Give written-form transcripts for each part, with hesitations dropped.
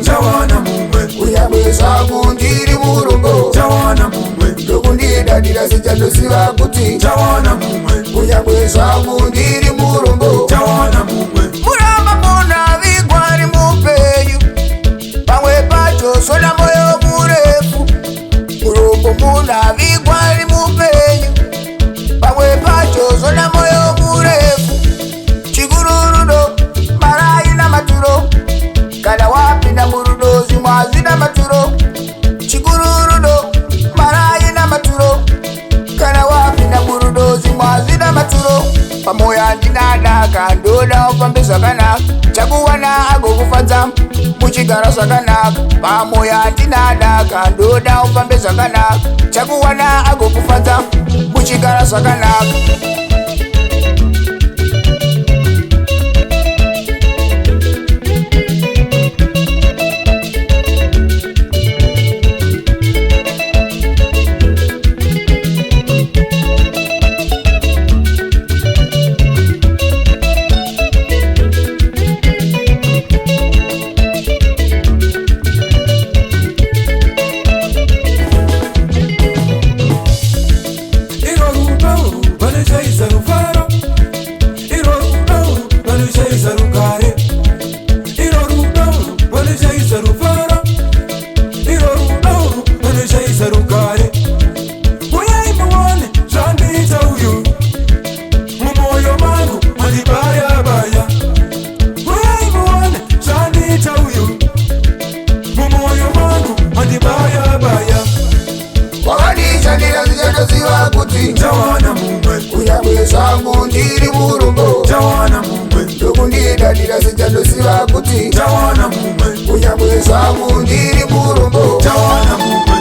Chawana mumwe Uyabweza kundiri murungo Chawana mumwe Ndokundidadira sichandosiva kuti Chawana mumwe Uyabweza kundiri murungo Chawana mumwe Muramba muna vigwari mupenyu Pamwe pacho soda moyo murefu Murungo muna vigwari mupenyu Pamwe pacho soda moyo murefu Chigururudo marai na maturo Kana wapinda murudo zimwazi na maturo Chigururudo marai na maturo Kana wapinda murudo zimwazi na maturo Pamoya ndinadaka ndoda upambe zvakanaka Chakuwana agokufadza muchigara zvakanaka Pamoya ndinadaka ndoda upambe zvakanaka Chakuwana agokufadza muchigara zvakanaka Chawana mumwe Uyabweza kundiri murungo Chawana mumwe Ndokundidadira sichandosiva kuti Chawana mumwe Uyabweza kundiri murungo Chawana mumwe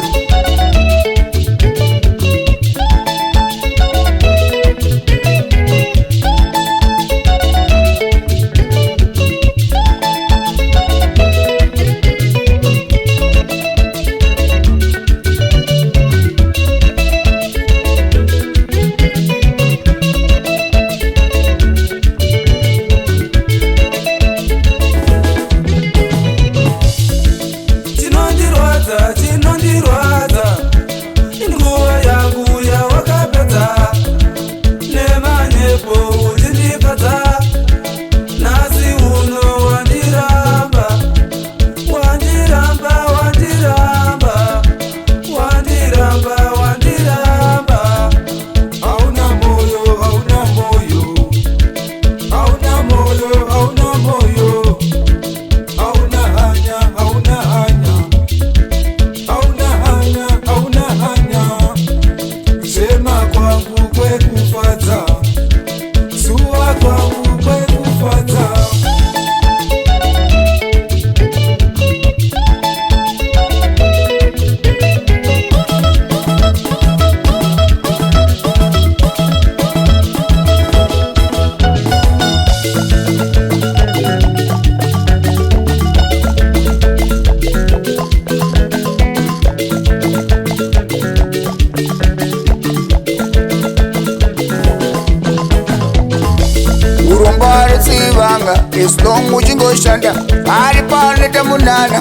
Esno muchingoshanda ari panete munana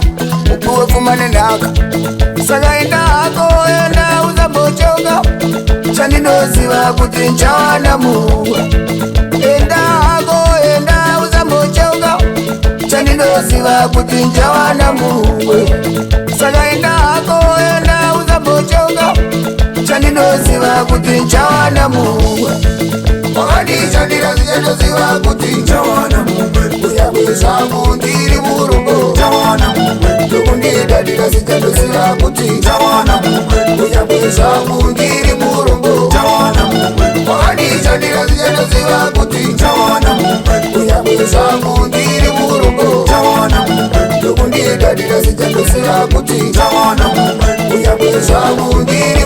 upuwe pfumane nhaka saka enda hako enda uzambochoka chandinoziva kuti nchawana muwa enda hako enda uzambochoka chandinoziva kuti nchawana muwe saka enda hako enda uzambochoka chandinoziva kuti nchawana muwa wakandichandira zichandoziva kuti Chawana mumwe Uyabweza kundiri murungo Chawana mumwe Ndokundidadira sichandoziva kuti Chawana mumwe Uyabweza kundiri murungo Chawana mumwe wakandichandira zichandoziva kuti Chawana mumwe Uyabweza kundiri murungo Chawana mumwe Ndokundidadira sichandoziva kuti Chawana mumwe Uyabweza kundiri